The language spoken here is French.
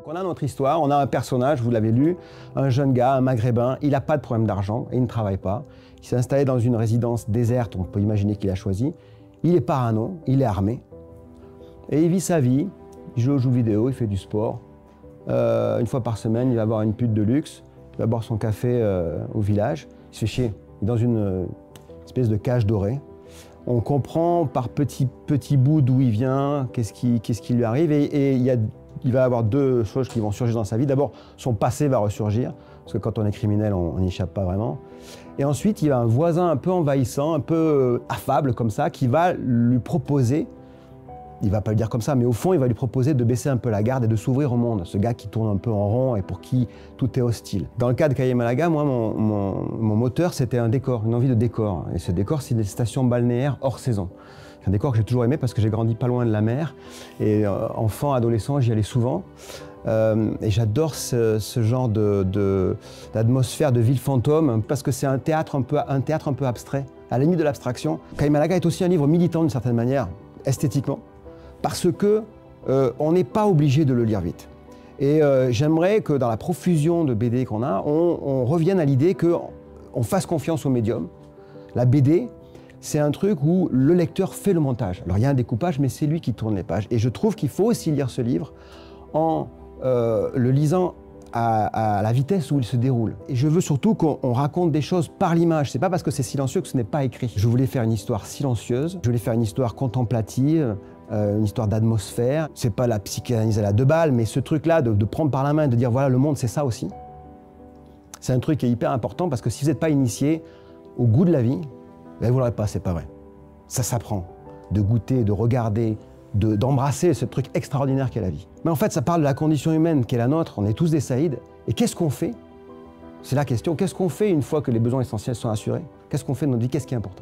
On a notre histoire, on a un personnage, vous l'avez lu, un jeune gars, un maghrébin, il n'a pas de problème d'argent et il ne travaille pas. Il s'est installé dans une résidence déserte, on peut imaginer qu'il a choisi. Il est parano, il est armé et il vit sa vie. Il joue aux jeux vidéo, il fait du sport. Une fois par semaine, il va avoir une pute de luxe, il va boire son café au village. Il se fait chier, il est dans une espèce de cage dorée. On comprend par petits bouts d'où il vient, qu'est-ce qui lui arrive et il va avoir deux choses qui vont surgir dans sa vie. D'abord, son passé va ressurgir, parce que quand on est criminel, on n'y échappe pas vraiment. Et ensuite, il a un voisin un peu envahissant, un peu affable comme ça, qui va lui proposer, il va pas le dire comme ça, mais au fond, il va lui proposer de baisser un peu la garde et de s'ouvrir au monde. Ce gars qui tourne un peu en rond et pour qui tout est hostile. Dans le cas de Cahiers Malaga, moi, mon moteur, c'était un décor, une envie de décor. Et ce décor, c'est des stations balnéaires hors saison. C'est un décor que j'ai toujours aimé parce que j'ai grandi pas loin de la mer. Et enfant, adolescent, j'y allais souvent. Et j'adore ce genre d'atmosphère de ville fantôme parce que c'est un théâtre un peu abstrait, à la limite de l'abstraction. Cahiers Malaga est aussi un livre militant d'une certaine manière, esthétiquement, parce que on n'est pas obligé de le lire vite. Et j'aimerais que dans la profusion de BD qu'on a, on revienne à l'idée qu'on fasse confiance au médium. La BD, c'est un truc où le lecteur fait le montage. Alors il y a un découpage, mais c'est lui qui tourne les pages. Et je trouve qu'il faut aussi lire ce livre en le lisant à la vitesse où il se déroule. Et je veux surtout qu'on raconte des choses par l'image. C'est pas parce que c'est silencieux que ce n'est pas écrit. Je voulais faire une histoire silencieuse, je voulais faire une histoire contemplative, une histoire d'atmosphère. C'est pas la psychanalyse à la 2 balles, mais ce truc-là de prendre par la main et de dire voilà, le monde c'est ça aussi. C'est un truc qui est hyper important parce que si vous n'êtes pas initié au goût de la vie, ben vous l'aurez pas, c'est pas vrai. Ça s'apprend de goûter, de regarder, d'embrasser ce truc extraordinaire qu'est la vie. Mais en fait, ça parle de la condition humaine qui est la nôtre. On est tous des Saïd. Et qu'est-ce qu'on fait? C'est la question. Qu'est-ce qu'on fait une fois que les besoins essentiels sont assurés? Qu'est-ce qu'on fait de notre vie? Qu'est-ce qui est important?